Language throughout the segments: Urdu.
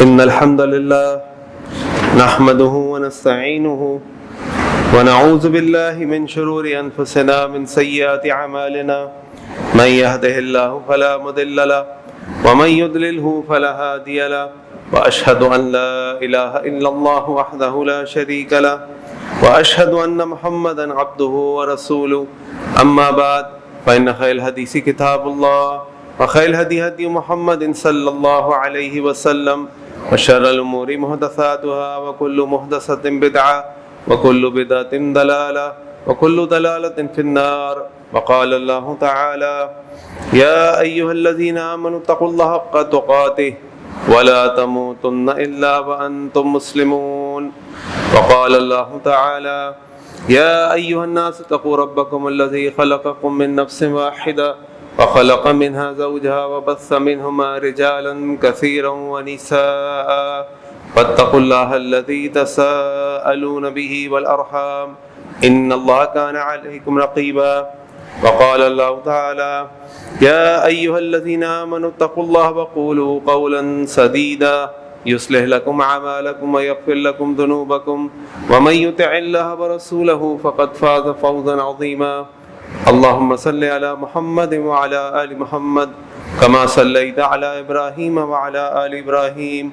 إن الحمد لله نحمده ونستعينه ونعوذ بالله من شرور أنفسنا من سيئات أعمالنا من يهده الله فلا مضل له ومن يضلله فلا هادي له وأشهد أن لا إله إلا الله وحده لا شريك له وأشهد أن محمدا عبده ورسوله أما بعد فإن خير الحديث كتاب الله وخير الهدي هدي محمد صلى الله عليه وسلم وشر الأمور محدثاتها وكل محدثة بدعة وكل بدعة ضلالة وكل ضلالة في النار. وقال الله تعالى: يا أيها الذين آمنوا اتقوا الله حق تقاته ولا تموتن إلا وأنتم مسلمون. وقال الله تعالى: يا أيها الناس اتقوا ربكم الذي خلقكم من نفس واحدة وخلق منها زوجها وبث منهما رجالا كثيرا ونساء فاتقوا الله الذي تساءلون به والأرحام إن الله كان عليكم رقيبا. وقال الله تعالى: يا أيها الذين آمنوا اتقوا الله وقولوا قولا سديدا يصلح لكم أعمالكم ويغفر لكم ذنوبكم ومن يطع الله ورسوله فقد فاز فوزا عظيما. اللهم صل على محمد وعلى آل محمد كما صليت على إبراهيم وعلى آل إبراهيم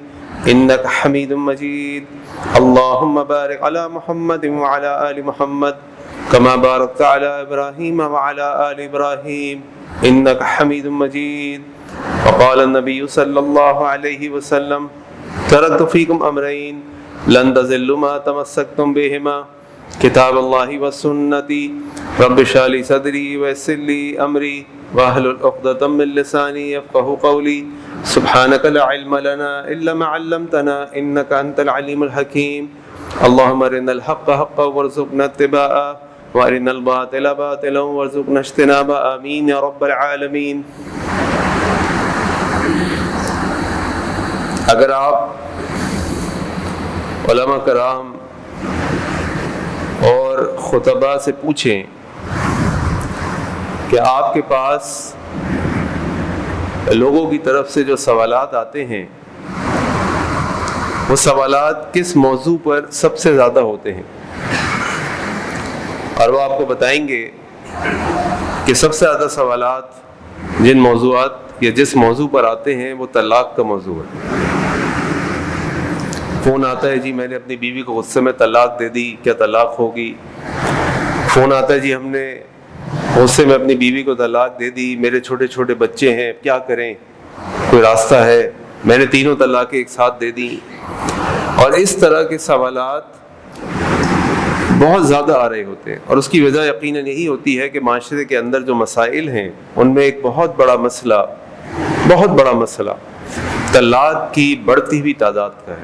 إنك حميد مجيد. اللهم بارك على محمد وعلى آل محمد كما باركت على إبراهيم وعلى آل إبراهيم إنك حميد مجيد. وقال النبي صلى الله عليه وسلم: تركت فيكم أمرين لن تضلوا ما تمسكتم بهما کتاب اللہ و سنتی رب اشرح لی صدری ویسر لی امری واحلل عقدۃ من لسانی یفقہوا قولی سبحانک لا علم لنا الا ما علمتنا انک انت العلیم الحکیم. اللهم ارنا الحق حقا وارزقنا اتباعه وارنا الباطل باطلا وارزقنا اجتنابه آمین یا رب العالمین. اگر آپ علماء کرام اور خطباء سے پوچھیں کہ آپ کے پاس لوگوں کی طرف سے جو سوالات آتے ہیں وہ سوالات کس موضوع پر سب سے زیادہ ہوتے ہیں، اور وہ آپ کو بتائیں گے کہ سب سے زیادہ سوالات جن موضوعات یا جس موضوع پر آتے ہیں وہ طلاق کا موضوع ہے. فون آتا ہے: جی میں نے اپنی بیوی کو غصے میں طلاق دے دی، کیا طلاق ہوگی؟ فون آتا ہے: جی ہم نے غصے میں اپنی بیوی کو طلاق دے دی، میرے چھوٹے چھوٹے بچے ہیں، کیا کریں، کوئی راستہ ہے؟ میں نے تینوں طلاقیں ایک ساتھ دے دیں. اور اس طرح کے سوالات بہت زیادہ آ رہے ہوتے ہیں، اور اس کی وجہ یقیناً یہی ہوتی ہے کہ معاشرے کے اندر جو مسائل ہیں ان میں ایک بہت بڑا مسئلہ طلاق کی بڑھتی ہوئی تعداد کا ہے،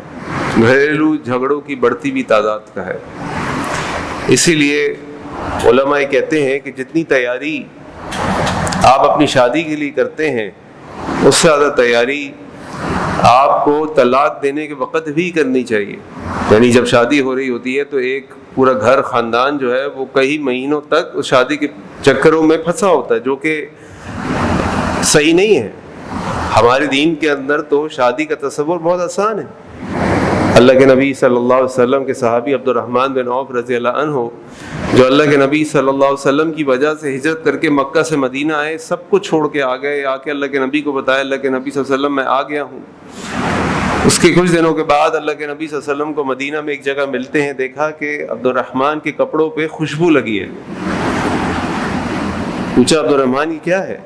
گھریلو جھگڑوں کی بڑھتی ہوئی تعداد کا ہے. اسی لیے علماء کہتے ہیں کہ جتنی تیاری آپ اپنی شادی کے لیے کرتے ہیں اس سے زیادہ تیاری آپ کو طلاق دینے کے وقت بھی کرنی چاہیے. یعنی جب شادی ہو رہی ہوتی ہے تو ایک پورا گھر خاندان جو ہے وہ کئی مہینوں تک اس شادی کے چکروں میں پھنسا ہوتا ہے، جو کہ صحیح نہیں ہے. ہمارے دین کے اندر تو شادی کا تصور بہت آسان ہے. اللہ کے نبی صلی اللہ علیہ وسلم کے صحابی عبد الرحمن بن عوف رضی اللہ عنہ، جو اللہ کے نبی صلی اللہ علیہ وسلم کی وجہ سے ہجرت کر کے مکہ سے مدینہ آئے، سب کچھ چھوڑ کے آ گئے، آ کے اللہ کے نبی کو بتایا، اللہ کے نبی صلی اللہ علیہ وسلم میں آ گیا ہوں. اس کے کچھ دنوں کے بعد اللہ کے نبی صلی اللہ علیہ وسلم کو مدینہ میں ایک جگہ ملتے ہیں، دیکھا کہ عبد الرحمن کے کپڑوں پہ خوشبو لگی ہے. پوچھا: عبد الرحمن یہ کیا ہے؟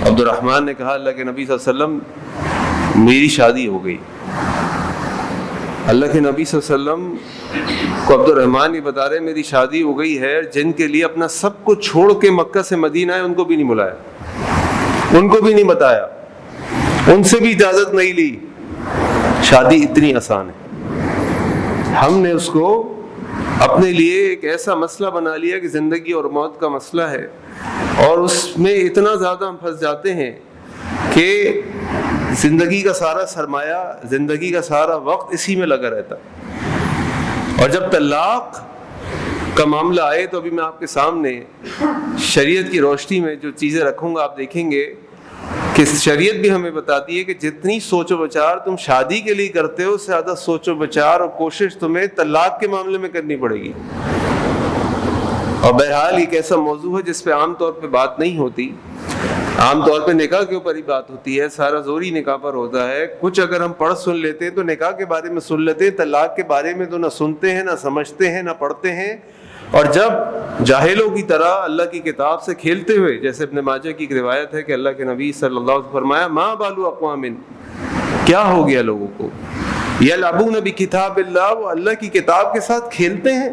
عبد الرحمن نے کہا: اللہ کے نبی صلی اللہ علیہ وسلم میری شادی ہو گئی. اللہ کے نبی صلی اللہ علیہ وسلم کو عبد الرحمن یہ بتا رہے میری شادی ہو گئی ہے، جن کے لیے اپنا سب کچھ چھوڑ کے مکہ سے مدینہ آئے ان کو بھی نہیں بلایا، ان کو بھی نہیں بتایا، ان سے بھی اجازت نہیں لی. شادی اتنی آسان ہے. ہم نے اس کو اپنے لیے ایک ایسا مسئلہ بنا لیا کہ زندگی اور موت کا مسئلہ ہے، اور اس میں اتنا زیادہ ہم پھنس جاتے ہیں کہ زندگی کا سارا سرمایہ، زندگی کا سارا وقت اسی میں لگا رہتا. اور جب طلاق کا معاملہ آئے تو ابھی میں آپ کے سامنے شریعت کی روشنی میں جو چیزیں رکھوں گا آپ دیکھیں گے کہ شریعت بھی ہمیں بتاتی ہے کہ جتنی سوچ و بچار تم شادی کے لیے کرتے ہو، اس سے زیادہ سوچ و بچار اور کوشش تمہیں طلاق کے معاملے میں کرنی پڑے گی. اور بہرحال ایک ایسا موضوع ہے جس پہ عام طور پہ بات نہیں ہوتی. عام طور پہ نکاح کے اوپر ہی بات ہوتی ہے، سارا زور ہی نکاح پر ہوتا ہے. کچھ اگر ہم پڑھ سن لیتے ہیں تو نکاح کے بارے میں سن لیتے ہیں، طلاق کے بارے میں تو نہ سنتے ہیں، نہ سمجھتے ہیں، نہ پڑھتے ہیں. اور جب جاہلوں کی طرح اللہ کی کتاب سے کھیلتے ہوئے، جیسے ابن ماجہ کی ایک روایت ہے کہ اللہ کے نبی صلی اللہ علیہ وسلم فرمایا ما بالو اقوام، کیا ہو گیا لوگوں کو، یلعبون بکتاب اللہ، وہ اللہ کی کتاب کے ساتھ کھیلتے ہیں.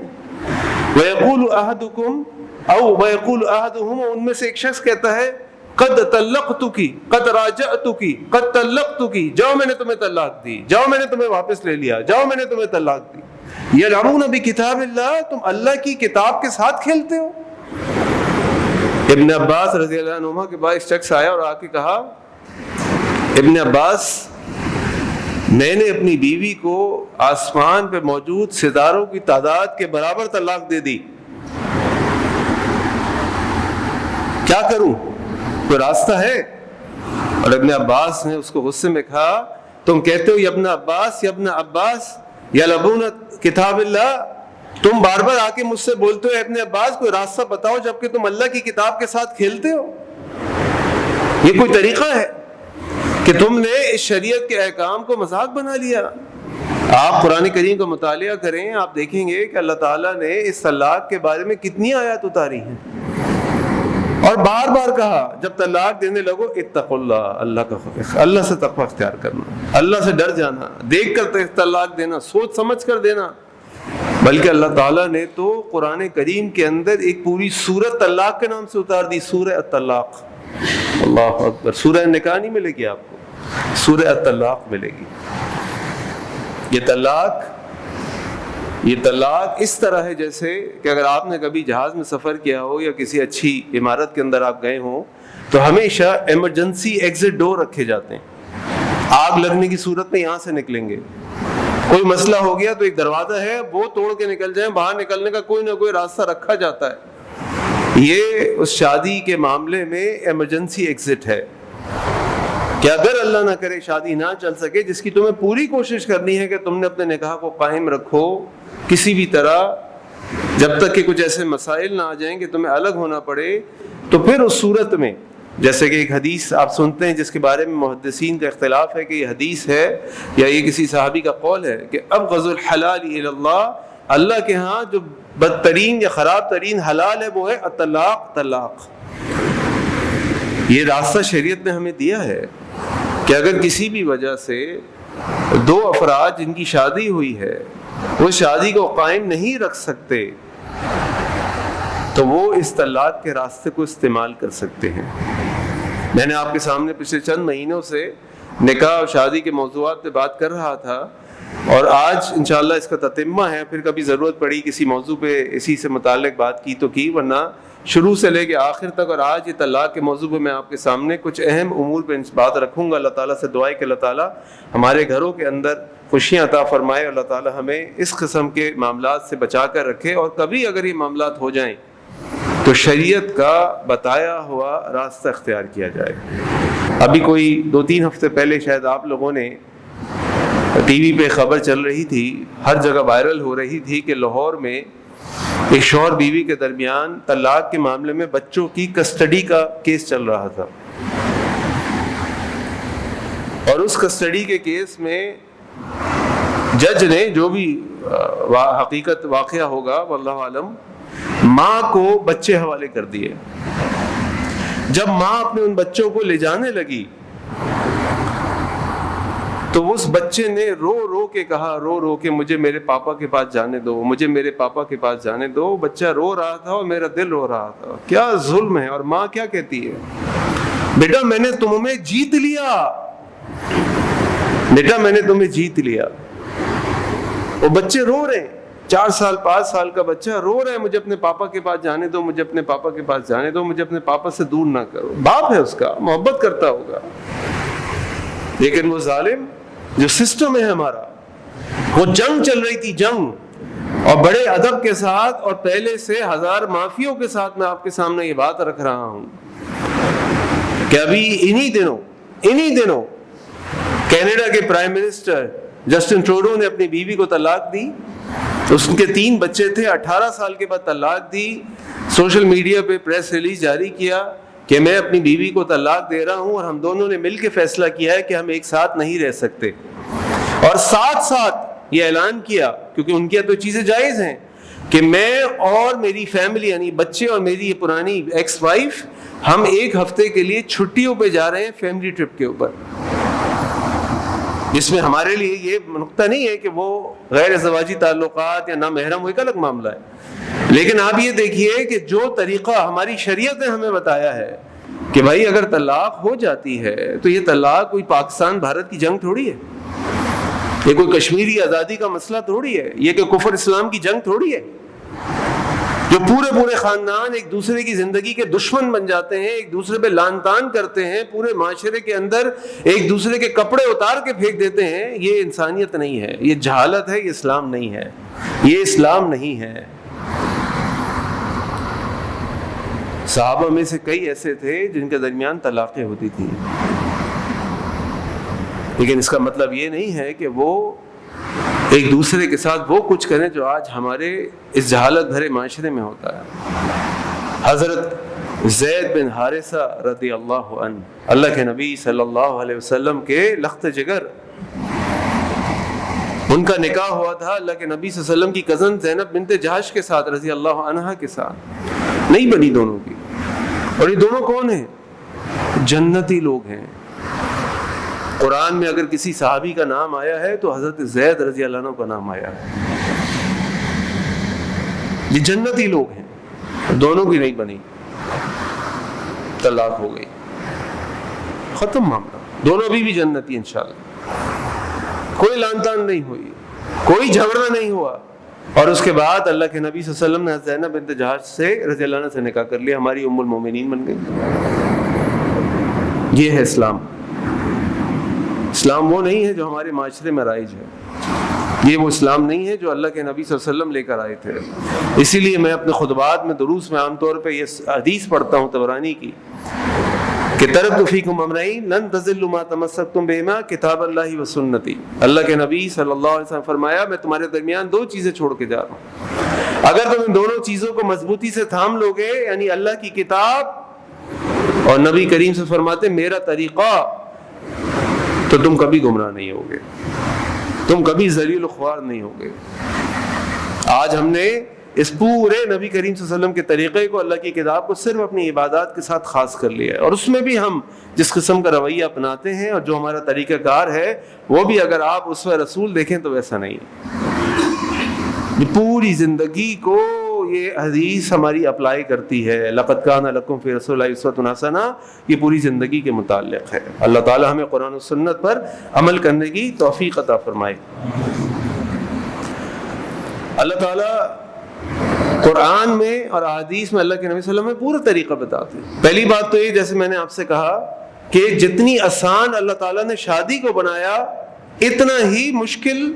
ویقول احدکم او ویقول احدہم، ان میں سے ایک شخص کہتا ہے قد طلقتکی قد راجعتکی قد طلقتکی، جاؤ میں نے تمہیں طلاق دی، جاؤ میں نے تمہیں واپس لے لیا، جاؤ میں نے تمہیں طلاق دی. یلعبون بکتاب اللہ، تم اللہ کی کتاب کے ساتھ کھیلتے ہو. ابن عباس رضی اللہ عنہما کے بعد ایک شخص آیا اور آ کے کہا ابن عباس، میں نے اپنی بیوی کو آسمان پہ موجود ستاروں کی تعداد کے برابر طلاق دے دی، کیا کروں، کوئی راستہ ہے؟ اور ابن عباس نے اس کو غصے میں کہا تم کہتے ہو یا ابن عباس یلعبون کتاب اللہ، تم بار بار آ کے مجھ سے بولتے ہو ابن عباس کوئی راستہ بتاؤ، جبکہ تم اللہ کی کتاب کے ساتھ کھیلتے ہو. یہ کوئی طریقہ ہے کہ تم نے اس شریعت کے احکام کو مذاق بنا لیا؟ آپ قرآن کریم کا مطالعہ کریں، آپ دیکھیں گے کہ اللہ تعالیٰ نے اس طلاق کے بارے میں کتنی آیات اتاری ہیں اور بار بار کہا جب طلاق دینے لگو اتقوا اللہ، اللہ کا خوف، اللہ سے تقوی اختیار کرنا، اللہ سے ڈر جانا، دیکھ کر طلاق دینا، سوچ سمجھ کر دینا. بلکہ اللہ تعالیٰ نے تو قرآن کریم کے اندر ایک پوری سورت طلاق کے نام سے اتار دی، سورہ الطلاق. اللہ اکبر. سورہ نکاح نہیں ملے گی آپ کو، سورہ الطلاق ملے گی. یہ طلاق اس طرح ہے جیسے کہ اگر آپ نے کبھی جہاز میں سفر کیا ہو یا کسی اچھی عمارت کے اندر آپ گئے ہوں تو ہمیشہ ایمرجنسی ایگزٹ ڈور رکھے جاتے ہیں. آگ لگنے کی صورت میں یہاں سے نکلیں گے، کوئی مسئلہ ہو گیا تو ایک دروازہ ہے وہ توڑ کے نکل جائیں، باہر نکلنے کا کوئی نہ کوئی راستہ رکھا جاتا ہے. یہ اس شادی کے معاملے میں ایمرجنسی ایگزٹ ہے کہ اگر اللہ نہ کرے شادی نہ چل سکے، جس کی تمہیں پوری کوشش کرنی ہے کہ تم نے اپنے نکاح کو قائم رکھو کسی بھی طرح، جب تک کہ کچھ ایسے مسائل نہ آ جائیں کہ تمہیں الگ ہونا پڑے، تو پھر اس صورت میں جیسے کہ ایک حدیث آپ سنتے ہیں جس کے بارے میں محدثین کا اختلاف ہے کہ یہ حدیث ہے یا یہ کسی صحابی کا قول ہے کہ ابغض الحلال الی اللہ، اللہ کے ہاں جو بدترین یا خراب ترین حلال ہے وہ ہے الطلاق، طلاق. یہ راستہ شریعت نے ہمیں دیا ہے کہ اگر کسی بھی وجہ سے دو افراد جن کی شادی ہوئی ہے وہ شادی کو قائم نہیں رکھ سکتے تو وہ اس طلاق کے راستے کو استعمال کر سکتے ہیں. میں نے آپ کے سامنے پچھلے چند مہینوں سے نکاح اور شادی کے موضوعات پہ بات کر رہا تھا اور آج انشاءاللہ اس کا تتمہ ہے. پھر کبھی ضرورت پڑی کسی موضوع پہ اسی سے متعلق بات کی تو کی، ورنہ شروع سے لے کے آخر تک اور آج یہ طلاق کے موضوع پہ میں آپ کے سامنے کچھ اہم امور پہ بات رکھوں گا. اللہ تعالیٰ سے دعا ہے کہ اللہ تعالیٰ ہمارے گھروں کے اندر خوشیاں عطا فرمائے، اللہ تعالیٰ ہمیں اس قسم کے معاملات سے بچا کر رکھے، اور کبھی اگر یہ معاملات ہو جائیں تو شریعت کا بتایا ہوا راستہ اختیار کیا جائے. ابھی کوئی 2-3 ہفتے پہلے شاید آپ لوگوں نے ٹی وی پہ خبر چل رہی تھی، ہر جگہ وائرل ہو رہی تھی کہ لاہور میں ایک شوہر بیوی کے درمیان طلاق کے معاملے میں بچوں کی کسٹڈی کا کیس چل رہا تھا، اور اس کسٹڈی کے کیس میں جج نے جو بھی حقیقت واقعہ ہوگا واللہ عالم، ماں کو بچے حوالے کر دیے. جب ماں اپنے ان بچوں کو لے جانے لگی تو اس بچے نے رو رو کے کہا، رو رو کے مجھے میرے پاپا کے پاس جانے دو، مجھے میرے پاپا کے پاس جانے دو. بچہ رو رہا تھا اور میرا دل رو رہا تھا. کیا ظلم ہے! اور ماں کیا کہتی ہے، بیٹا میں نے تمہیں جیت لیا، بیٹا میں نے تمہیں جیت لیا. وہ بچے رو رہے ہیں، 4 سال 5 سال کا بچہ رو رہا ہے، مجھے اپنے پاپا کے پاس جانے دو، مجھے اپنے پاپا کے پاس جانے دو، مجھے اپنے پاپا سے دور نہ کرو. باپ ہے اس کا، محبت کرتا ہوگا، لیکن وہ ظالم جو سسٹم ہے ہمارا، وہ جنگ چل رہی تھی، جنگ، اور بڑے ادب کے ساتھ اور پہلے سے 1000 معافیوں کے ساتھ میں آپ کے سامنے یہ بات رکھ رہا ہوں کہ ابھی انہی دنوں انہی دنوں کینیڈا کے پرائم منسٹر جسٹن ٹروڈو نے اپنی بیوی کو طلاق دی. اس کے 3 بچے تھے, 18 سال کے بعد طلاق دی. سوشل میڈیا پہ پریس ریلیز جاری کیا کہ میں اپنی بیوی کو طلاق دے رہا ہوں اور ہم دونوں نے مل کے فیصلہ کیا ہے کہ ہم ایک ساتھ نہیں رہ سکتے. اور ساتھ ساتھ یہ اعلان کیا, کیونکہ ان کی تو چیزیں جائز ہیں, کہ میں اور میری فیملی یعنی بچے اور میری یہ پرانی ایکس وائف ہم 1 ہفتے کے لیے چھٹیوں پہ جا رہے ہیں فیملی ٹرپ کے اوپر. جس میں ہمارے لیے یہ نقطہ نہیں ہے کہ وہ غیر ازدواجی تعلقات یا نامحرم, وہ ایک الگ معاملہ ہے. لیکن آپ یہ دیکھیے کہ جو طریقہ ہماری شریعت نے ہمیں بتایا ہے کہ بھائی اگر طلاق ہو جاتی ہے تو یہ طلاق کوئی پاکستان بھارت کی جنگ تھوڑی ہے, یہ کوئی کشمیری آزادی کا مسئلہ تھوڑی ہے, یہ کہ کفر اسلام کی جنگ تھوڑی ہے جو پورے خاندان ایک دوسرے کی زندگی کے دشمن بن جاتے ہیں, ایک دوسرے پہ لعن طعن کرتے ہیں, پورے معاشرے کے اندر ایک دوسرے کے کپڑے اتار کے پھینک دیتے ہیں. یہ انسانیت نہیں ہے, یہ جہالت ہے, یہ اسلام نہیں ہے, یہ اسلام نہیں ہے. صحابہ میں سے کئی ایسے تھے جن کے درمیان طلاقیں ہوتی تھیں, لیکن اس کا مطلب یہ نہیں ہے کہ وہ ایک دوسرے کے ساتھ وہ کچھ کریں جو آج ہمارے اس جہالت بھرے معاشرے میں ہوتا ہے. حضرت زید بن حارثہ رضی اللہ عنہ, اللہ کے نبی صلی اللہ علیہ وسلم کے لخت جگر, ان کا نکاح ہوا تھا اللہ کے نبی صلی اللہ علیہ وسلم کی کزن زینب بنت جہش کے ساتھ رضی اللہ عنہا کے ساتھ, نہیں بنی دونوں کی. اور یہ دونوں کون ہیں؟ جنتی لوگ ہیں. قرآن میں اگر کسی صحابی کا نام آیا ہے تو حضرت زید رضی اللہ عنہ کا نام آیا ہے. یہ جنتی لوگ ہیں, دونوں کی نہیں بنی, طلاق ہو گئی, ختم معاملہ. دونوں بھی جنتی انشاءاللہ, کوئی لعن طعن نہیں ہوئی, کوئی جھگڑا نہیں ہوا. اور اس کے بعد اللہ کے نبی صلی اللہ علیہ وسلم نے زینب بنت جہش سے رضی اللہ عنہ سے نکاح کر لیا, ہماری ام المومنین بن گئی. یہ ہے اسلام. اسلام وہ نہیں ہے جو ہمارے معاشرے میں رائج ہے, یہ وہ اسلام نہیں ہے جو اللہ کے نبی صلی اللہ علیہ وسلم لے کر آئے تھے. اسی لیے میں اپنے خطبات میں دروس میں عام طور پہ یہ حدیث پڑھتا ہوں طبرانی کی کہ ترکت فیکم امرین لن تضلوا ما تمسکتم بہما کتاب اللہ و سنتی. اللہ کے نبی صلی اللہ علیہ وسلم فرمایا میں تمہارے درمیان 2 چیزیں چھوڑ کے جا رہا ہوں, اگر تم ان دونوں چیزوں کو مضبوطی سے تھام لو گے, یعنی اللہ کی کتاب اور نبی کریم سے فرماتے میرا طریقہ, تو تم کبھی گمراہ نہیں ہوگے, تم کبھی ذلیل و خوار نہیں ہوگے. آج ہم نے اس پورے نبی کریم صلی اللہ علیہ وسلم کے طریقے کو, اللہ کی کتاب کو صرف اپنی عبادات کے ساتھ خاص کر لیا ہے, اور اس میں بھی ہم جس قسم کا رویہ اپناتے ہیں اور جو ہمارا طریقہ کار ہے وہ بھی اگر آپ اسوہ رسول دیکھیں تو ویسا نہیں ہے. پوری زندگی کو یہ حدیث ہماری اپلائی کرتی ہے, لقد کان لکم فی رسول اللہ اسوۃ حسنہ, یہ پوری زندگی کے متعلق ہے. اللہ تعالی ہمیں قرآن و سنت پر عمل کرنے کی توفیق عطا فرمائے. اللہ تعالی قرآن میں اور احادیث میں اللہ کے نبی صلی اللہ علیہ وسلم میں پورا طریقہ بتاتے ہیں. پہلی بات تو یہ, جیسے میں نے آپ سے کہا کہ جتنی آسان اللہ تعالیٰ نے شادی کو بنایا, اتنا ہی مشکل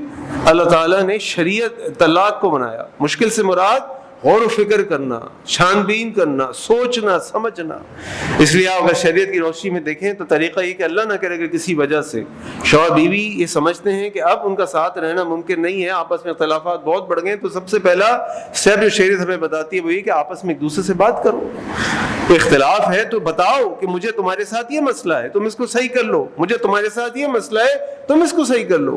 اللہ تعالیٰ نے شریعت طلاق کو بنایا. مشکل سے مراد غور و فکر کرنا, چھان بین کرنا, سوچنا, سمجھنا. اس لیے آپ اگر شریعت کی روشنی میں دیکھیں تو طریقہ یہ کہ اللہ نہ کرے کہ کسی وجہ سے شوہر بیوی یہ سمجھتے ہیں کہ اب ان کا ساتھ رہنا ممکن نہیں ہے, آپس میں اختلافات بہت بڑھ گئے, تو سب سے پہلا اسٹیپ جو شریعت ہمیں بتاتی ہے وہ یہ کہ آپس میں ایک دوسرے سے بات کرو. کوئی اختلاف ہے تو بتاؤ کہ مجھے تمہارے ساتھ یہ مسئلہ ہے, تم اس کو صحیح کر لو, مجھے تمہارے ساتھ یہ مسئلہ ہے, تم اس کو صحیح کر لو.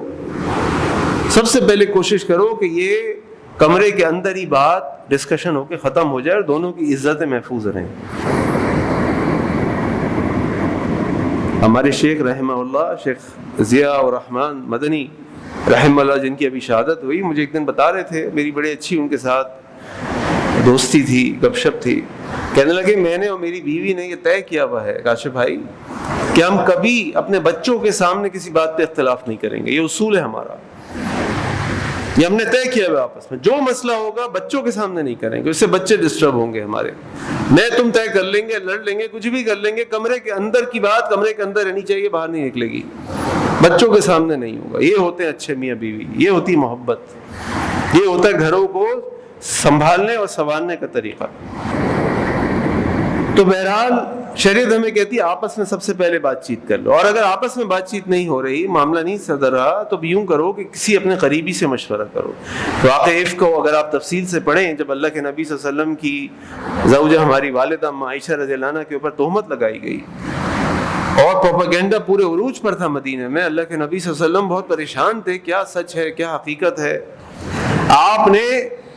سب سے پہلے کوشش کرو کہ یہ کمرے کے اندر ہی بات ڈسکشن ہو کے ختم ہو جائے اور دونوں کی عزتیں محفوظ رہیں. ہمارے شیخ رحمہ اللہ, شیخ ضیاء الرحمن مدنی رحمہ اللہ, جن کی ابھی شہادت ہوئی, مجھے ایک دن بتا رہے تھے, میری بڑی اچھی ان کے ساتھ دوستی تھی, گپ شپ تھی. کہنے لگے میں نے اور میری بیوی نے یہ طے کیا ہوا ہے کاشف بھائی کہ ہم کبھی اپنے بچوں کے سامنے کسی بات پہ اختلاف نہیں کریں گے. یہ اصول ہے ہمارا, یہ ہم نے طے کیا ہوا آپس میں, جو مسئلہ ہوگا بچوں کے سامنے نہیں کریں گے, اس سے بچے ڈسٹرب ہوں گے ہمارے. میں تم طے کر لیں گے, لڑ لیں گے, کچھ بھی کر لیں گے, کمرے کے اندر کی بات کمرے کے اندر رہنی چاہیے, باہر نہیں نکلے گی, بچوں کے سامنے نہیں ہوگا. یہ ہوتے ہیں اچھے میاں بیوی, یہ ہوتی محبت, یہ ہوتا ہے گھروں کو سنبھالنے اور سنوارنے کا طریقہ. تو بہرحال شریعت ہمیں کہتی ہے آپس میں سب سے پہلے بات چیت کر لو، اور اگر آپس میں بات چیت نہیں ہو رہی، معاملہ نہیں صدر رہا، تو یوں کرو کہ کسی اپنے قریبی سے مشورہ کرو۔ تو واقعہ عفق کو اگر آپ تفصیل سے پڑھیں، جب اللہ کے نبی صلی اللہ علیہ وسلم کی زوجہ ہماری والدہ عائشہ رضی اللہ عنہ کے اوپر تہمت لگائی گئی اور پروپیگنڈا پورے عروج پر تھا مدینہ میں، اللہ کے نبی صلی اللہ علیہ وسلم بہت پریشان تھے، کیا سچ ہے کیا حقیقت ہے۔ آپ نے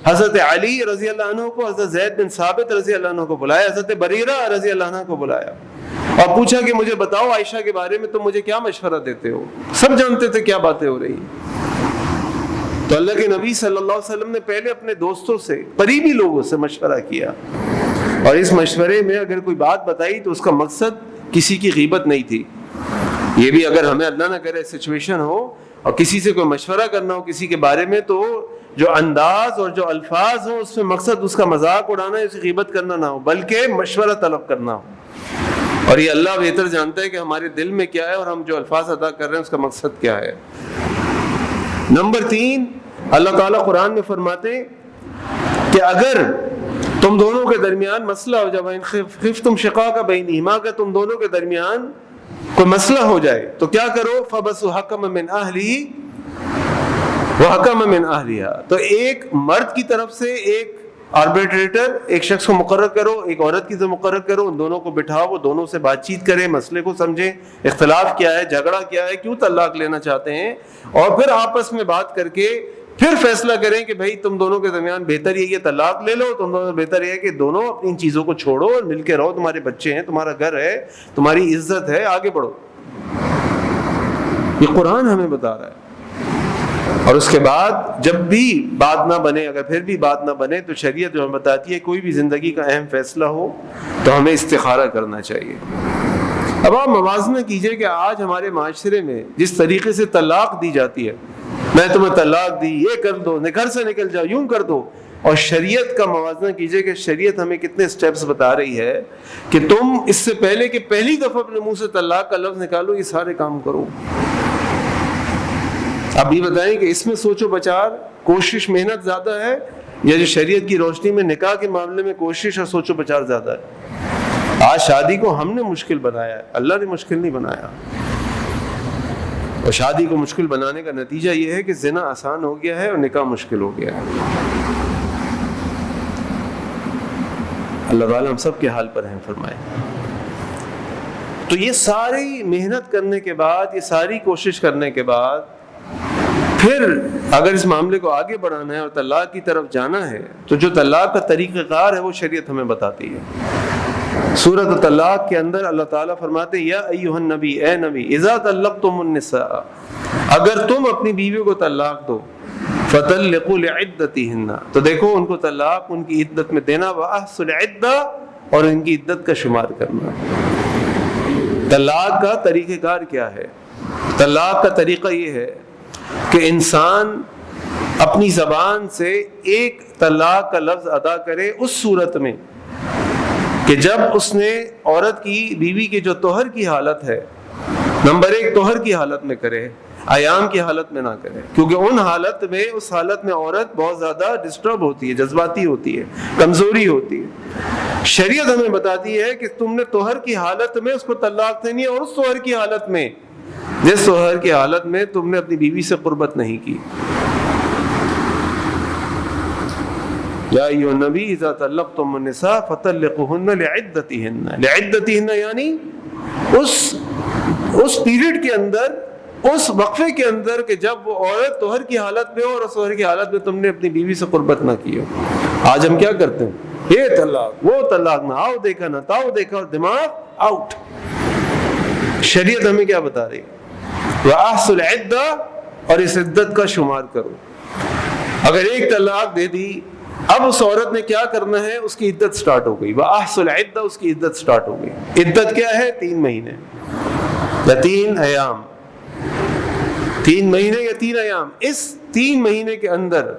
حضرت علی رضی اللہ عنہ کو، حضرت زید بن ثابت رضی اللہ عنہ کو بلایا، حضرت بریرہ رضی اللہ عنہ کو بلایا اور پوچھا کہ مجھے بتاؤ عائشہ کے بارے میں تم مجھے کیا مشورہ دیتے ہو؟ سب جانتے تھے کیا باتیں ہو رہی ہیں۔ تو اللہ کے نبی صلی اللہ علیہ وسلم نے پہلے اپنے دوستوں سے، قریبی لوگوں سے مشورہ کیا، اور اس مشورے میں اگر کوئی بات بتائی تو اس کا مقصد کسی کی غیبت نہیں تھی۔ یہ بھی اگر ہمیں اللہ نہ کرے سچویشن ہو اور کسی سے کوئی مشورہ کرنا ہو کسی کے بارے میں، تو جو انداز اور جو الفاظ ہوں اس میں مقصد اس کا مذاق اڑانا ہے، اس کی غیبت کرنا نہ ہو، بلکہ مشورہ طلب کرنا ہو۔ اور یہ اللہ بہتر جانتا ہے کہ ہمارے دل میں کیا ہے اور ہم جو الفاظ ادا کر رہے ہیں اس کا مقصد کیا ہے۔ نمبر 3، اللہ تعالیٰ قرآن میں فرماتے ہیں کہ اگر تم دونوں کے درمیان مسئلہ ہو جائے، خفتم شقاق بینہما، کہ تم دونوں کے درمیان کوئی مسئلہ ہو جائے تو کیا کرو، فبعثوا حکما من اہلہ وحکما من اہلہا، تو ایک مرد کی طرف سے ایک آربیٹریٹر، ایک شخص کو مقرر کرو، ایک عورت کی طرف مقرر کرو، ان دونوں کو بٹھاؤ، وہ دونوں سے بات چیت کریں، مسئلے کو سمجھیں، اختلاف کیا ہے، جھگڑا کیا ہے، کیوں طلاق لینا چاہتے ہیں، اور پھر آپس میں بات کر کے پھر فیصلہ کریں کہ بھائی تم دونوں کے درمیان بہتر یہ طلاق لے لو، تم دونوں بہتر یہ ہے کہ دونوں اپنی چیزوں کو چھوڑو اور مل کے رہو، تمہارے بچے ہیں، تمہارا گھر ہے، تمہاری عزت ہے، آگے بڑھو۔ یہ قرآن ہمیں بتا رہا ہے۔ اور اس کے بعد جب بھی بات نہ بنے، اگر پھر بھی بات نہ بنے، تو شریعت جو ہمیں بتاتی ہے کوئی بھی زندگی کا اہم فیصلہ ہو تو ہمیں استخارہ کرنا چاہیے۔ اب آپ موازنہ کیجئے کہ آج ہمارے معاشرے میں جس طریقے سے طلاق دی جاتی ہے، میں تمہیں طلاق دی، یہ کر دو، گھر سے نکل جاؤ، یوں کر دو، اور شریعت کا موازنہ کیجئے کہ شریعت ہمیں کتنے سٹیپس بتا رہی ہے کہ تم اس سے پہلے کہ پہلی دفعہ اپنے منہ سے طلاق کا لفظ نکالو، یہ سارے کام کرو۔ اب یہ بتائیں کہ اس میں سوچ و بچار، کوشش، محنت زیادہ ہے، یا جو شریعت کی روشنی میں نکاح کے معاملے میں کوشش اور سوچ و بچار زیادہ ہے؟ آج شادی کو ہم نے مشکل بنایا ہے، اللہ نے مشکل نہیں بنایا۔ اور شادی کو مشکل بنانے کا نتیجہ یہ ہے کہ زنا آسان ہو گیا ہے اور نکاح مشکل ہو گیا ہے۔ اللہ تعالیٰ ہم سب کے حال پر رحم فرمائے۔ تو یہ ساری محنت کرنے کے بعد، یہ ساری کوشش کرنے کے بعد، پھر اگر اس معاملے کو آگے بڑھانا ہے اور طلاق کی طرف جانا ہے، تو جو طلاق کا طریقہ کار ہے وہ شریعت ہمیں بتاتی ہے۔ سورۃ طلاق کے اندر اللہ تعالیٰ فرماتے ہیں، یا ایھا النبی، اے نبی، اذا طلقتم النساء، اگر تم اپنی بیوی کو طلاق دو، فطلقوا لعدتہن، تو دیکھو ان کو طلاق ان کی عدت میں دینا، واحصوا العدہ، اور ان کی عدت کا شمار کرنا۔ طلاق کا طریقہ کار کیا ہے؟ طلاق کا طریقہ یہ ہے کہ انسان اپنی زبان سے ایک طلاق کا لفظ ادا کرے اس صورت میں کہ جب اس نے عورت کی، بیوی کے جو طہر کی حالت ہے، نمبر 1 طہر کی حالت میں کرے، ایام کی حالت میں نہ کرے، کیونکہ اس حالت میں عورت بہت زیادہ ڈسٹرب ہوتی ہے، جذباتی ہوتی ہے، کمزوری ہوتی ہے۔ شریعت ہمیں بتاتی ہے کہ تم نے طہر کی حالت میں اس کو طلاق دینی ہے، اور اس طہر کی حالت میں، جس طہر کی حالت میں تم نے اپنی بیوی سے قربت نہیں کی۔ یا ایھا النبی اذا طلقتم النساء فطلقوهن لعدتهن، لعدتهن یعنی اس پیریڈ کے اندر، اس وقفے کے اندر کہ جب وہ عورت طہر کی حالت میں ہو اور اس طہر کی حالت میں تم نے اپنی بیوی سے قربت نہ کی ہو۔ آج ہم کیا کرتے ہیں؟ یہ طلاق، وہ طلاق، نہ آؤ دیکھا نہ تاؤ دیکھا، اور دماغ آؤٹ۔ شریعت ہمیں کیا بتا رہی ہے؟ وَأَحْصُوا الْعِدَّةَ، اور اس عدت کا شمار کرو۔ اگر ایک طلاق دے دی، اب اس عورت نے کیا کرنا ہے؟ اس کی عدت سٹارٹ ہو گئی، وَأَحْصُوا الْعِدَّةَ، اس کی عدت سٹارٹ ہو گئی۔ عدت کیا ہے؟ 3 مہینے یا 3 ایام، 3 مہینے یا 3 ایام۔ اس 3 مہینے کے اندر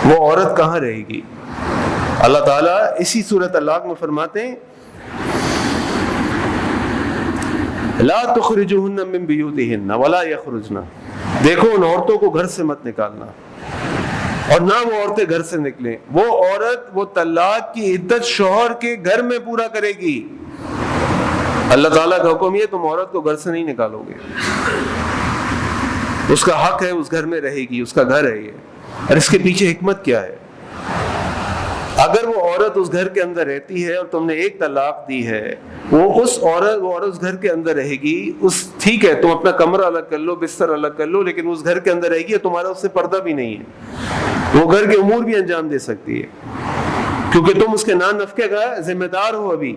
وہ عورت کہاں رہے گی؟ اللہ تعالیٰ اسی سورۃ طلاق میں فرماتے ہیں، لا تخرجوهن من بیوتہن ولا یخرجن، دیکھو ان عورتوں کو گھر سے مت نکالنا، اور نہ وہ عورتیں گھر سے نکلیں۔ وہ عورت وہ طلاق کی عدت شوہر کے گھر میں پورا کرے گی، اللہ تعالیٰ کا حکم یہ تم عورت کو گھر سے نہیں نکالو گے، اس کا حق ہے اس گھر میں رہے گی، اس کا گھر ہے یہ۔ اور اس کے پیچھے حکمت کیا ہے؟ اگر وہ عورت اس گھر کے اندر رہتی ہے اور تم نے ایک طلاق دی ہے، وہ عورت اس گھر کے اندر رہے گی، ٹھیک ہے تم اپنا کمرہ الگ کر لو، بستر الگ کر لو، لیکن اس گھر کے اندر رہے گی اور تمہارا اس سے پردہ بھی نہیں ہے، وہ گھر کے امور بھی انجام دے سکتی ہے، کیونکہ تم اس کے نان نفقے کا ذمہ دار ہو ابھی۔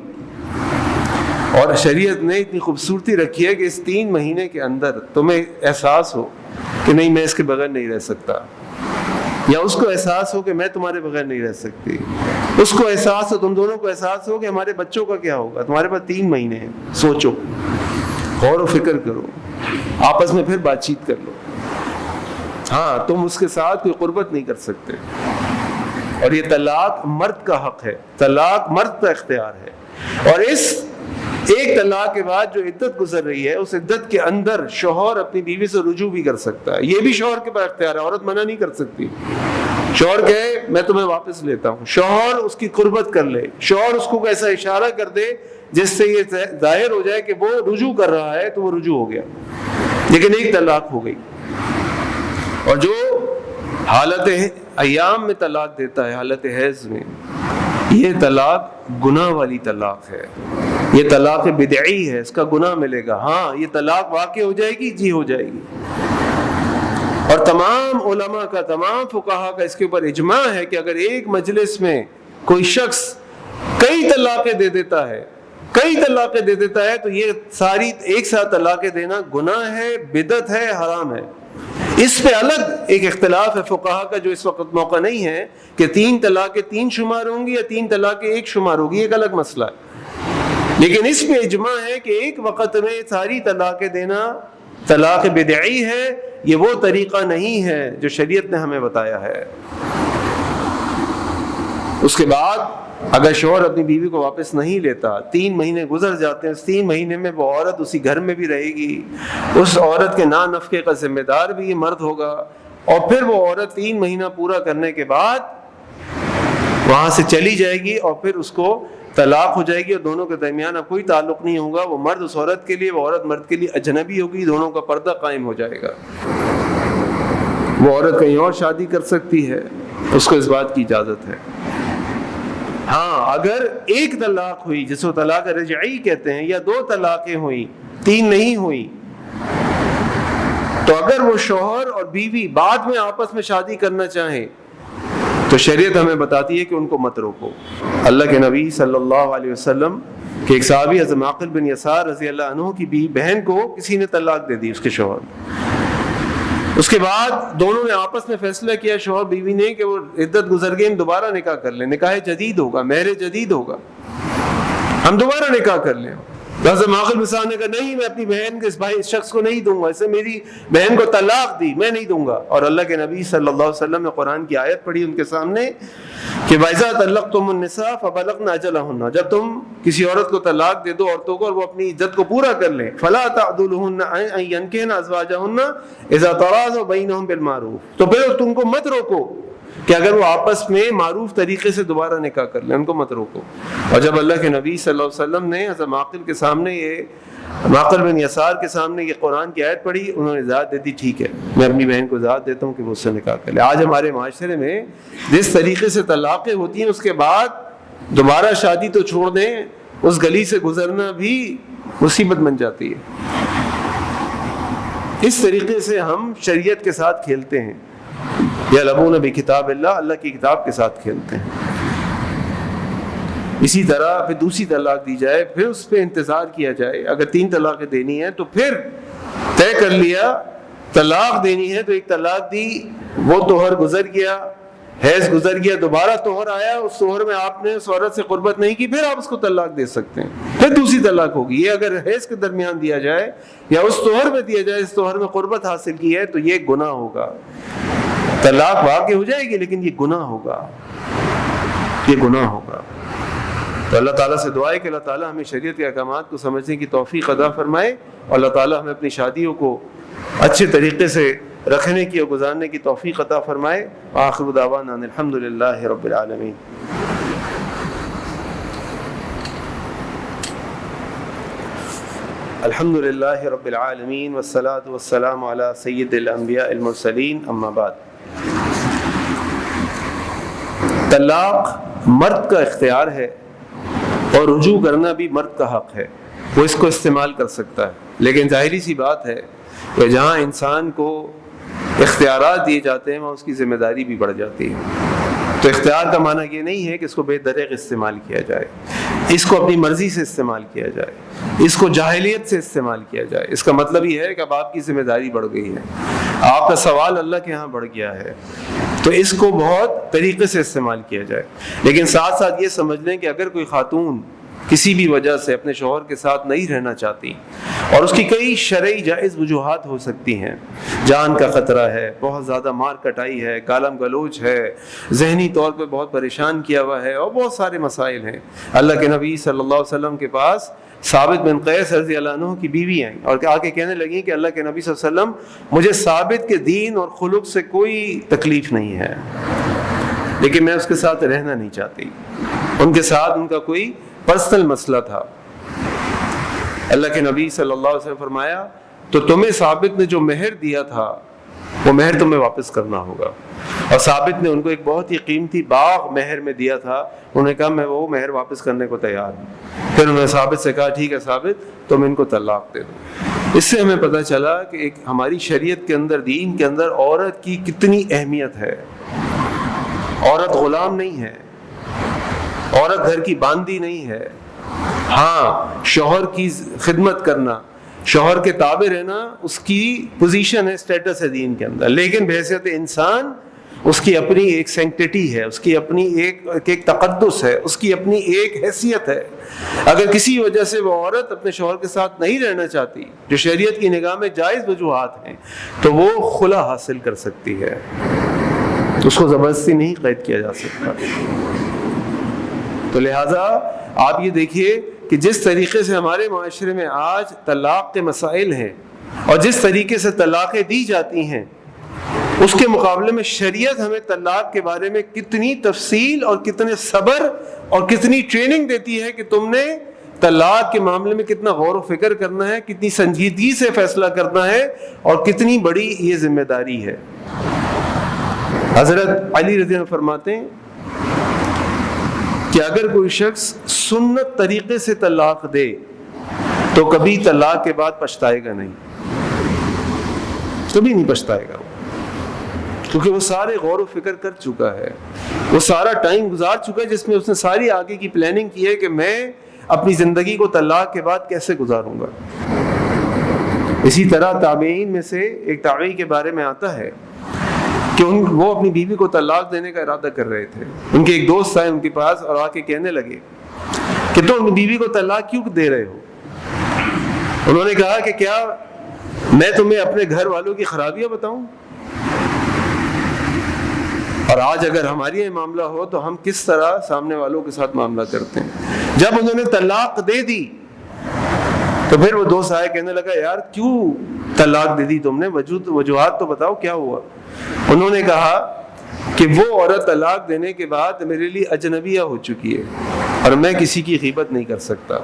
اور شریعت نے اتنی خوبصورتی رکھی ہے کہ اس 3 مہینے کے اندر تمہیں احساس ہو کہ نہیں میں اس کے بغیر نہیں رہ سکتا، یا اس کو احساس ہو کہ میں تمہارے بغیر نہیں رہ سکتی، اس کو احساس ہو، تم دونوں کو احساس ہو کہ ہمارے بچوں کا کیا ہوگا۔ تمہارے پاس 3 مہینے ہیں، سوچو، غور و فکر کرو، آپس میں پھر بات چیت کر لو۔ ہاں تم اس کے ساتھ کوئی قربت نہیں کر سکتے، اور یہ طلاق مرد کا حق ہے، طلاق مرد کا اختیار ہے۔ اور اس ایک طلاق کے بعد جو عدت گزر رہی ہے، اس عدت کے اندر شوہر اپنی بیوی سے رجوع بھی کر سکتا ہے، یہ بھی شوہر کے پاس اختیار ہے، عورت منع نہیں کر سکتی۔ شوہر کہے میں تمہیں واپس لیتا ہوں، شوہر اس کی قربت کر لے، شوہر اس کو ایسا اشارہ کر دے جس سے یہ ظاہر ہو جائے کہ وہ رجوع کر رہا ہے، تو وہ رجوع ہو گیا، لیکن ایک طلاق ہو گئی۔ اور جو حالت ایام میں طلاق دیتا ہے، حالت حیض میں، یہ طلاق گناہ والی طلاق ہے، یہ طلاق بدعی ہے، اس کا گناہ ملے گا۔ ہاں یہ طلاق واقع ہو جائے گی، جی ہو جائے گی، اور تمام علماء کا، تمام فقہا کا اس کے اوپر اجماع ہے کہ اگر ایک مجلس میں کوئی شخص کئی طلاقیں دے دیتا ہے، تو یہ ساری ایک ساتھ طلاقیں دینا گناہ ہے، بدعت ہے، حرام ہے۔ اس پہ الگ ایک اختلاف ہے فقہا کا، جو اس وقت موقع نہیں ہے کہ 3 طلاقیں 3 شمار ہوں گی یا 3 طلاقیں 1 شمار ہوگی، ایک الگ مسئلہ ہے، لیکن اس پہ اجماع ہے کہ ایک وقت میں ساری طلاقیں دینا طلاق بدعی ہے، یہ وہ طریقہ نہیں ہے جو شریعت نے ہمیں بتایا ہے۔ اس کے بعد اگر شوہر اپنی بیوی کو واپس نہیں لیتا، 3 مہینے گزر جاتے ہیں، اس 3 مہینے میں وہ عورت اسی گھر میں بھی رہے گی، اس عورت کے نان نفقے کا ذمہ دار بھی یہ مرد ہوگا، اور پھر وہ عورت 3 مہینہ پورا کرنے کے بعد وہاں سے چلی جائے گی، اور پھر اس کو طلاق ہو جائے گی، اور دونوں کے درمیان اب کوئی تعلق نہیں ہوگا، وہ مرد اس عورت کے لیے، وہ عورت مرد کے لیے اجنبی ہوگی، دونوں کا پردہ قائم ہو جائے گا۔ وہ عورت کہیں اور شادی کر سکتی ہے، اس کو اس بات کی اجازت ہے۔ ہاں اگر ایک طلاق ہوئی جس کو طلاق رجعی کہتے ہیں، یا 2 طلاقیں ہوئیں، 3 نہیں ہوئی، تو اگر وہ شوہر اور بیوی بعد میں آپس میں شادی کرنا چاہیں تو شریعت ہمیں بتاتی ہے کہ ان کو مت روکو۔ اللہ کے نبی صلی اللہ علیہ وسلم کے ایک صحابی حضرت معقل بن یسار رضی اللہ عنہ کی بہن کو کسی نے طلاق دے دی، اس کے شوہر۔ اس کے بعد دونوں نے آپس میں فیصلہ کیا، شوہر بیوی نے، کہ وہ عدت گزر گئی، ہم دوبارہ نکاح کر لیں، نکاح جدید ہوگا، مہر جدید ہوگا، ہم دوبارہ نکاح کر لیں۔ حضرت معقل بن یسار نے کہا نہیں، میں اپنی بہن کے اس شخص کو نہیں دوں گا، اسے میری بہن کو طلاق دی، میں نہیں دوں گا۔ اور اللہ کے نبی صلی اللہ علیہ وسلم نے قرآن کی آیت پڑھی ان کے سامنے کہ وَإِذَا طَلَّقْتُمُ النِّسَاءَ فَبَلَغْنَ أَجَلَهُنَّ، جب تم کسی عورت کو طلاق دے دو، عورتوں کو، اور وہ اپنی عدت کو پورا کر لیں، فَلَا تَعْضُلُهُنَّ أَن يَنكِحْنَ أَزْوَاجَهُنَّ إِذَا تَرَاضَوْا بَيْنَهُم بِالْمَعْرُوفِ، تو پھر تم کو مت روکو کہ اگر وہ آپس میں معروف طریقے سے دوبارہ نکاح کر لیں، ان کو مت روکو۔ اور جب اللہ کے نبی صلی اللہ علیہ وسلم نے حضرت معقل کے سامنے، یہ معقل بن یسار کے سامنے یہ قرآن کی آیت پڑھی، انہوں نے اجازت دے دی، ٹھیک ہے میں اپنی بہن کو اجازت دیتا ہوں کہ وہ اس سے نکاح کر لے۔ آج ہمارے معاشرے میں جس طریقے سے طلاقیں ہوتی ہیں، اس کے بعد دوبارہ شادی تو چھوڑ دیں، اس گلی سے گزرنا بھی مصیبت بن جاتی ہے۔ اس طریقے سے ہم شریعت کے ساتھ کھیلتے ہیں، یلعبون بکتاب اللہ، اللہ کی کتاب کے ساتھ کھیلتے ہیں۔ اسی طرح پھر دوسری طلاق دی جائے، پھر اس پہ انتظار کیا جائے، اگر 3 طلاقیں دینی ہیں تو پھر طے کر لیا طلاق دینی ہے تو ایک طلاق دی، وہ طہر گزر گیا، حیض گزر گیا، دوبارہ طہر آیا، اس طہر میں آپ نے اس عورت سے قربت نہیں کی، پھر آپ اس کو طلاق دے سکتے ہیں، پھر دوسری طلاق ہوگی۔ یہ اگر حیض کے درمیان دیا جائے یا اس طہر میں دیا جائے، اس طہر میں قربت حاصل کی ہے، تو یہ گناہ ہوگا۔ طلاق واقع ہو جائے گی لیکن یہ گناہ ہوگا، یہ گناہ ہوگا۔ تو اللہ تعالیٰ سے دعا ہے کہ اللہ تعالیٰ ہمیں شریعت کے احکامات کو سمجھنے کی توفیق عطا فرمائے، اور اللہ تعالیٰ ہمیں اپنی شادیوں کو اچھے طریقے سے رکھنے کی اور گزارنے کی توفیق عطا فرمائے۔ آخر دعوانا ان الحمدللہ رب العالمین۔ الحمد للہ رب العالمین والصلاة والسلام علی سید الانبیاء المرسلین، اما بعد۔ طلاق مرد کا اختیار ہے اور رجوع کرنا بھی مرد کا حق ہے، وہ اس کو استعمال کر سکتا ہے، لیکن ظاہری سی بات ہے کہ جہاں انسان کو اختیارات دیے جاتے ہیں وہاں اس کی ذمہ داری بھی بڑھ جاتی ہے۔ تو اختیار کا معنی یہ نہیں ہے کہ اس کو بے دریغ استعمال کیا جائے، اس کو اپنی مرضی سے استعمال کیا جائے، اس کو جاہلیت سے استعمال کیا جائے۔ اس کا مطلب یہ ہے کہ اب آپ کی ذمہ داری بڑھ گئی ہے، آپ کا سوال اللہ کے ہاں بڑھ گیا ہے، تو اس کو بہت طریقے سے استعمال کیا جائے۔ لیکن ساتھ ساتھ یہ سمجھ لیں کہ اگر کوئی خاتون کسی بھی وجہ سے اپنے شوہر کے ساتھ نہیں رہنا چاہتی، اور اس کی کئی شرعی جائز وجوہات ہو سکتی ہیں، جان کا خطرہ ہے، بہت زیادہ مار کٹائی ہے، گالم گلوچ ہے، ذہنی طور پہ بہت پریشان کیا ہوا ہے، اور بہت سارے مسائل ہیں۔ اللہ کے نبی صلی اللہ علیہ وسلم کے پاس ثابت بن قیس رضی اللہ عنہ کی بیوی آئیں اور آ کے کہنے لگیں کہ اللہ کے نبی صلی اللہ علیہ وسلم، مجھے ثابت کے دین اور خلق سے کوئی تکلیف نہیں ہے، لیکن میں اس کے ساتھ رہنا نہیں چاہتی۔ ان کے ساتھ ان کا کوئی پرسنل مسئلہ تھا۔ اللہ کے نبی صلی اللہ علیہ وسلم فرمایا تو تمہیں ثابت نے جو مہر دیا تھا وہ مہر تمہیں واپس کرنا ہوگا۔ اور ثابت نے ان کو ایک بہت ہی قیمتی باغ مہر میں دیا تھا، انہوں نے کہا میں وہ مہر واپس کرنے کو تیار ہوں۔ پھر انہوں نے ثابت سے کہا ٹھیک ہے ثابت، تم ان کو طلاق دے دو۔ اس سے ہمیں پتہ چلا کہ ایک ہماری شریعت کے اندر، دین کے اندر عورت کی کتنی اہمیت ہے۔ عورت غلام نہیں ہے، عورت گھر کی باندی نہیں ہے۔ ہاں، شوہر کی خدمت کرنا، شوہر کے تابع رہنا اس کی پوزیشن ہے، اسٹیٹس ہے دین کے اندر، لیکن بحیثیت انسان اس کی اپنی ایک سینکٹیٹی ہے، اس کی اپنی ایک تقدس ہے، اس کی اپنی ایک حیثیت ہے۔ اگر کسی وجہ سے وہ عورت اپنے شوہر کے ساتھ نہیں رہنا چاہتی، جو شریعت کی نگاہ میں جائز وجوہات ہیں، تو وہ خلا حاصل کر سکتی ہے، اس کو زبردستی نہیں قید کیا جا سکتا۔ تو لہٰذا آپ یہ دیکھیے کہ جس طریقے سے ہمارے معاشرے میں آج طلاق کے مسائل ہیں اور جس طریقے سے طلاقیں دی جاتی ہیں، اس کے مقابلے میں شریعت ہمیں طلاق کے بارے میں کتنی تفصیل اور کتنے صبر اور کتنی ٹریننگ دیتی ہے کہ تم نے طلاق کے معاملے میں کتنا غور و فکر کرنا ہے، کتنی سنجیدگی سے فیصلہ کرنا ہے، اور کتنی بڑی یہ ذمہ داری ہے۔ حضرت علی رضی اللہ عنہ فرماتے ہیں کہ اگر کوئی شخص سنت طریقے سے طلاق دے تو کبھی طلاق کے بعد پچھتائے گا نہیں، کبھی نہیں پچھتائے گا، کیونکہ وہ سارے غور و فکر کر چکا ہے، وہ سارا ٹائم گزار چکا ہے جس میں اس نے ساری آگے کی پلاننگ کی ہے کہ میں اپنی زندگی کو طلاق کے بعد کیسے گزاروں گا۔ اسی طرح تابعین میں سے ایک تابعی کے بارے میں آتا ہے کہ وہ اپنی بیوی کو طلاق دینے کا ارادہ کر رہے تھے۔ ان کے ایک دوست آئے ان کے پاس اور آ کے کہنے لگے کہ تم اپنی بیوی کو طلاق کیوں دے رہے ہو؟ انہوں نے کہا کہ کیا میں تمہیں اپنے گھر والوں کی خرابیاں بتاؤں؟ اور آج اگر ہماری یہ معاملہ ہو تو ہم کس طرح سامنے والوں کے ساتھ معاملہ کرتے ہیں۔ جب انہوں نے طلاق دے دی تو پھر وہ دوست آئے، کہنے لگا یار کیوں طلاق دے دی تم نے، وجوہات تو بتاؤ کیا ہوا۔ انہوں نے کہا کہ وہ عورت طلاق دینے کے بعد میرے لیے اجنبیہ ہو چکی ہے اور میں کسی کی غیبت نہیں کر سکتا۔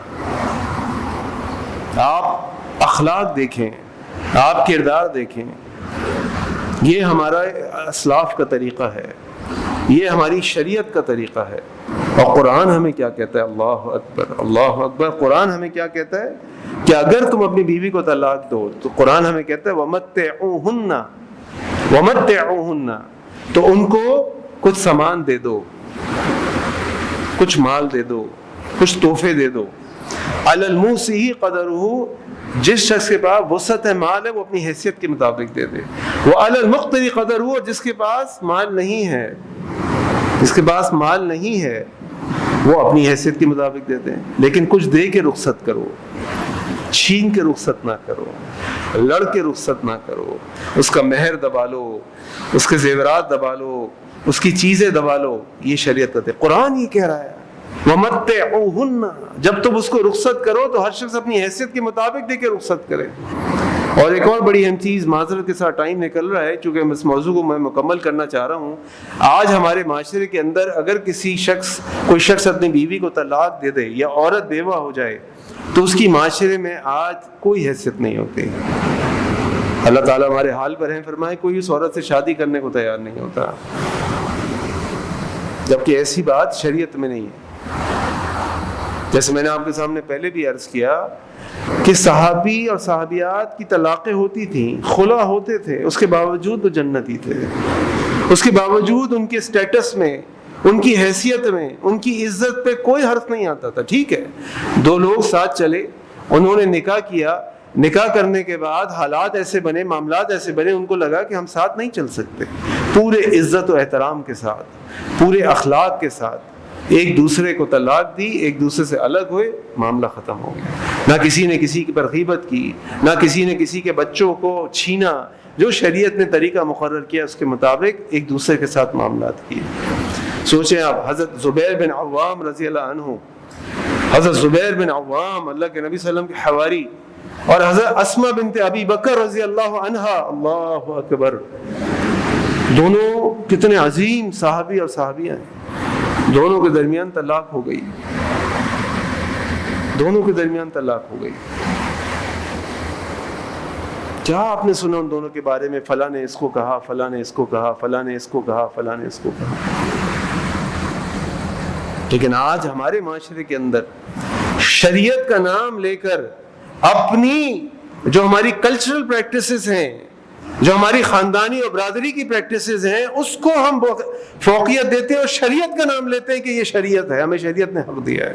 آپ اخلاق دیکھیں، آپ کردار دیکھیں، یہ ہمارا اسلاف کا طریقہ ہے، یہ ہماری شریعت کا طریقہ ہے۔ اور قرآن ہمیں کیا کہتا ہے؟ اللہ اکبر، اللہ اکبر۔ قرآن ہمیں کیا کہتا ہے کہ اگر تم اپنی بیوی کو طلاق دو تو قرآن ہمیں کہتا ہے وَمَتِّعُوهُنَّ تو ان کو کچھ سامان دے دو، کچھ مال دے دو، کچھ تحفے دے دو۔ عَلَى الْمُوسِعِ قَدَرُهُ، جس شخص کے پاس وسعت مال ہے وہ اپنی حیثیت کے مطابق دے دے۔ وَعَلَى الْمُقْتِرِ قَدَرُهُ، جس کے پاس مال نہیں ہے، جس کے پاس مال نہیں ہے وہ اپنی حیثیت کے مطابق دے دیں، لیکن کچھ دے کے رخصت کرو، چھین کے رخصت نہ کرو، لڑ کے رخصت نہ کرو، اس کا مہر دبا لو، اس کے زیورات دبا لو، اس کی چیزیں دبا لو۔ یہ شریعت کا قرآن یہ کہہ رہا ہے وَمَتِّعُوهُنَّ، جب تم اس کو رخصت کرو تو ہر شخص اپنی حیثیت کے مطابق دے کے رخصت کرے۔ اور ایک اور بڑی اہم چیز، معذرت کے ساتھ ٹائم نکل رہا ہے چونکہ اس موضوع کو میں مکمل کرنا چاہ رہا ہوں، آج ہمارے معاشرے کے اندر اگر کوئی شخص اپنی بیوی کو طلاق دے دے یا عورت بیوہ ہو جائے تو اس کی معاشرے میں آج کوئی حیثیت نہیں ہوتی۔ اللہ تعالیٰ ہمارے حال پر ہیں، فرمائے کوئی اس عورت سے شادی کرنے کو تیار نہیں ہوتا، جبکہ ایسی بات شریعت میں نہیں ہے۔ جیسے میں نے آپ کے سامنے پہلے بھی عرض کیا کہ صحابی اور صحابیات کی طلاقیں ہوتی تھیں، خلا ہوتے تھے، اس کے باوجود وہ جنتی تھے، اس کے باوجود ان کے سٹیٹس میں، ان کی حیثیت میں، ان کی عزت پہ کوئی حرف نہیں آتا تھا۔ ٹھیک ہے، دو لوگ ساتھ چلے، انہوں نے نکاح کیا، نکاح کرنے کے بعد حالات ایسے بنے، معاملات ایسے بنے، ان کو لگا کہ ہم ساتھ نہیں چل سکتے، پورے عزت و احترام کے ساتھ، پورے اخلاق کے ساتھ ایک دوسرے کو طلاق دی، ایک دوسرے سے الگ ہوئے، معاملہ ختم ہو گیا۔ نہ کسی نے کسی پر غیبت کی، نہ کسی نے کسی کے بچوں کو چھینا، جو شریعت نے طریقہ مقرر کیا اس کے مطابق ایک دوسرے کے ساتھ معاملات کیے۔ سوچیں آپ، حضرت زبیر بن عوام رضی اللہ عنہ، حضرت زبیر بن عوام اللہ کے نبی صلی اللہ علیہ وسلم کے حواری، اور حضرت اسماء بنت ابی بکر رضی اللہ عنہا، اللہ اکبر، دونوں کتنے عظیم صحابی اور صحابیہ ہیں، دونوں کے درمیان طلاق ہو گئی، دونوں کے درمیان طلاق ہو گئی۔ کیا آپ نے سنا ان دونوں کے بارے میں؟ فلاں نے اس کو کہا، فلاں نے اس کو کہا، فلاں نے اس کو کہا، فلاں نے اس کو کہا۔ لیکن آج ہمارے معاشرے کے اندر شریعت کا نام لے کر اپنی جو ہماری کلچرل پریکٹسز ہیں، جو ہماری خاندانی اور برادری کی پریکٹسز ہیں، اس کو ہم فوقیت دیتے ہیں اور شریعت کا نام لیتے ہیں کہ یہ شریعت ہے، ہمیں شریعت نے حق دیا ہے۔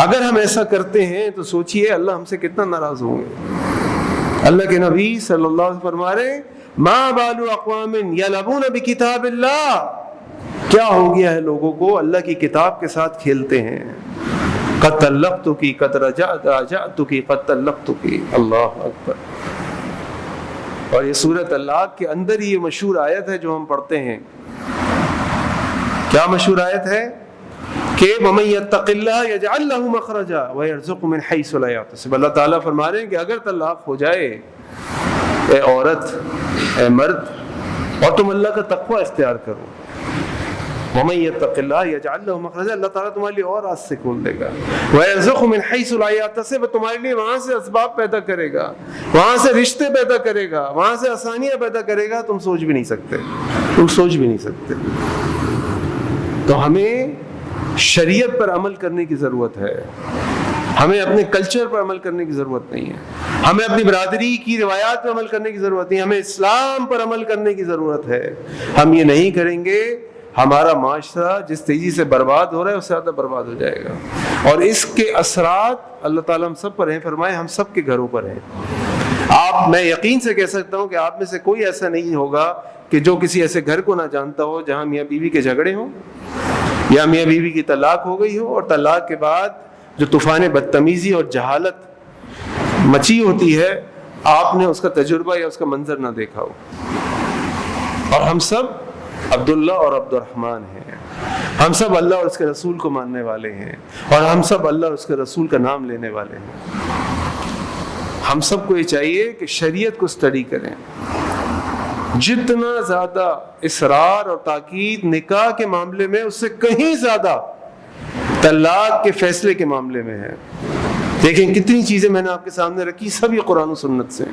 اگر ہم ایسا کرتے ہیں تو سوچئے اللہ ہم سے کتنا ناراض ہوں گے۔ اللہ کے نبی صلی اللہ علیہ وسلم فرما رہے ہیں، ما بال اقوام یلعبون بکتاب اللہ، کیا ہو گیا ہے لوگوں کو اللہ کی کتاب کے ساتھ کھیلتے ہیں۔ قد طلقتک، قد رجعتک، قد طلقتک، اللہ اکبر۔ اور یہ سورۃ طلاق کے اندر ہی یہ مشہور آیت ہے جو ہم پڑھتے ہیں۔ کیا مشہور آیت ہے؟ کہ وَمَن يَتَّقِ اللَّهَ يَجْعَل لَّهُ مَخْرَجًا وَيَرْزُقْهُ مِنْ حَيْثُ لَا يَحْتَسِبُ۔ اللہ تعالیٰ فرما رہے ہیں کہ اگر طلاق ہو جائے، اے عورت، اے مرد، اور تم اللہ کا تقوی اختیار کرو، وَمَن يَتَّقِ اللَّهَ يَجْعَل لَّهُ مَخْرَجًا، اللہ تعالیٰ تمہارے لیے اور راستے کھول دے گا، وَيَرْزُقْهُ مِنْ حَيْثُ لَا يَحْتَسِبُ، تمہارے لیے وہاں سے اسباب پیدا کرے گا، وہاں سے رشتے پیدا کرے گا، وہاں سے آسانیاں پیدا کرے گا، تم سوچ بھی نہیں سکتے، تم سوچ بھی نہیں سکتے۔ تو ہمیں شریعت پر عمل کرنے کی ضرورت ہے، ہمیں اپنے کلچر پر عمل کرنے کی ضرورت نہیں ہے، ہمیں اپنی برادری کی روایات پر عمل کرنے کی ضرورت نہیں، ہمیں اسلام پر عمل کرنے کی ضرورت ہے۔ ہم یہ نہیں کریں گے، ہمارا معاشرہ جس تیزی سے برباد ہو رہا ہے اس سے زیادہ برباد ہو جائے گا، اور اس کے اثرات اللہ تعالیٰ ہم سب پر ہیں، فرمائے ہم سب کے گھروں پر ہیں۔ میں یقین سے کہہ سکتا ہوں کہ آپ میں سے کوئی ایسا نہیں ہوگا کہ جو کسی ایسے گھر کو نہ جانتا ہو جہاں میاں بیوی کے جھگڑے ہوں، یا میاں بیوی کی طلاق ہو گئی ہو، اور طلاق کے بعد جو طوفان بدتمیزی اور جہالت مچی ہوتی ہے، آپ نے اس کا تجربہ یا اس کا منظر نہ دیکھا ہو۔ اور ہم سب عبداللہ اور عبد الرحمن ہیں، ہم سب اللہ اور اس کے رسول کو ماننے والے ہیں، اور ہم سب اللہ اور اس کے رسول کا نام لینے والے ہیں۔ ہم سب کو یہ چاہیے کہ شریعت کو اسٹڈی کریں، جتنا زیادہ اصرار اور تاکید نکاح کے معاملے میں، اس سے کہیں زیادہ طلاق کے فیصلے کے معاملے میں ہے۔ دیکھیں کتنی چیزیں میں نے آپ کے سامنے رکھی، سب یہ قرآن و سنت سے۔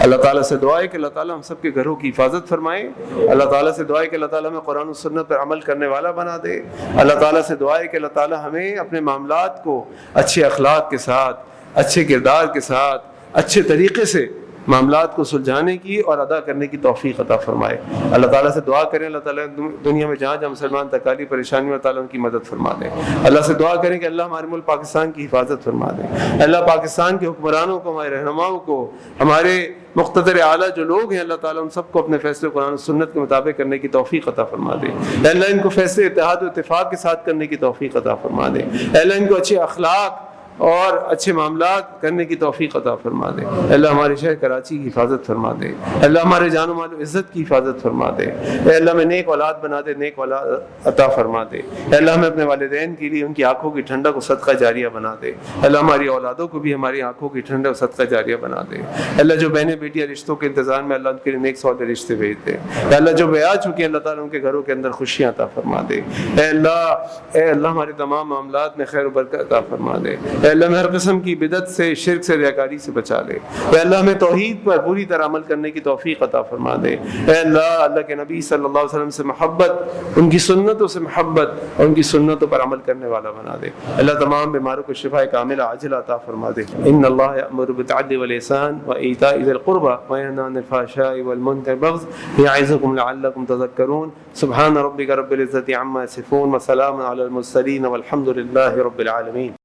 اللہ تعالیٰ سے دعا ہے کہ اللہ تعالیٰ ہم سب کے گھروں کی حفاظت فرمائے۔ اللہ تعالیٰ سے دعا ہے کہ اللہ تعالیٰ ہمیں قرآن و سنت پر عمل کرنے والا بنا دے۔ اللہ تعالیٰ سے دعا ہے کہ اللہ تعالیٰ ہمیں اپنے معاملات کو اچھے اخلاق کے ساتھ، اچھے کردار کے ساتھ، اچھے طریقے سے معاملات کو سلجھانے کی اور ادا کرنے کی توفیق عطا فرمائے۔ اللہ تعالیٰ سے دعا کریں اللہ تعالیٰ دنیا میں جہاں جہاں مسلمان تکالیف پریشانی میں تعالیٰ ان کی مدد فرما دیں۔ اللہ سے دعا کریں کہ اللہ ہمارے ملک پاکستان کی حفاظت فرما دیں۔ اللہ پاکستان کے حکمرانوں کو، ہمارے رہنماؤں کو، ہمارے مقتدر اعلیٰ جو لوگ ہیں، اللہ تعالیٰ ان سب کو اپنے فیصلے قرآن و سنت کے مطابق کرنے کی توفیق عطا فرما دے۔ اللہ ان کو فیصلے اتحاد و اتفاق کے ساتھ کرنے کی توفیق عطا فرما دے۔ اللہ ان کو اچھے اخلاق اور اچھے معاملات کرنے کی توفیق عطا فرما دے. اللہ ہمارے شہر کراچی کی حفاظت فرما دے. اللہ ہمارے جان و مال و عزت کی حفاظت فرما دے. اے اللہ ہمیں نیک اولاد بنا دے, نیک اولاد عطا فرما دے. اے اللہ ہمیں اپنے والدین کے لیے ان کی آنکھوں کی ٹھنڈک و صدقہ جاریہ بنا دے. اللہ ہماری اولادوں کو بھی ہماری آنکھوں کی ٹھنڈک و صدقہ جاریہ بنا دے. اللہ جو بہنیں بیٹیاں رشتوں کے انتظار میں, اللہ ان کے لیے نیک صالح رشتے بھیج دے. اے اللہ جو بیاہ چکے ہیں, اللہ تعالیٰ ان کے گھروں کے اندر خوشیاں عطا فرما دے. اے اللہ ہمارے تمام معاملات میں خیر و برکت عطا فرما دے. اے اللہ ہمیں ہر قسم کی بدعت سے, شرک سے, ریاکاری سے بچا لے. اے اللہ ہمیں توحید پر پوری طرح عمل کرنے کی توفیق عطا فرما دے. اے اللہ کے نبی صلی اللہ علیہ وسلم سے محبت, ان کی سنتوں سے محبت اور ان کی سنتوں پر عمل کرنے والا بنا دے. اللہ تمام بیماروں کو شفا کاملہ عاجلہ عطا فرما دے. ان اللہ یأمر بالعدل والإحسان وإیتاء ذی القربى وینہی عن الفحشاء والمنکر والبغی یعظکم لعلکم تذکرون. سبحان ربک رب العزة عما یصفون وسلام علی المرسلین والحمد للہ رب العالمین.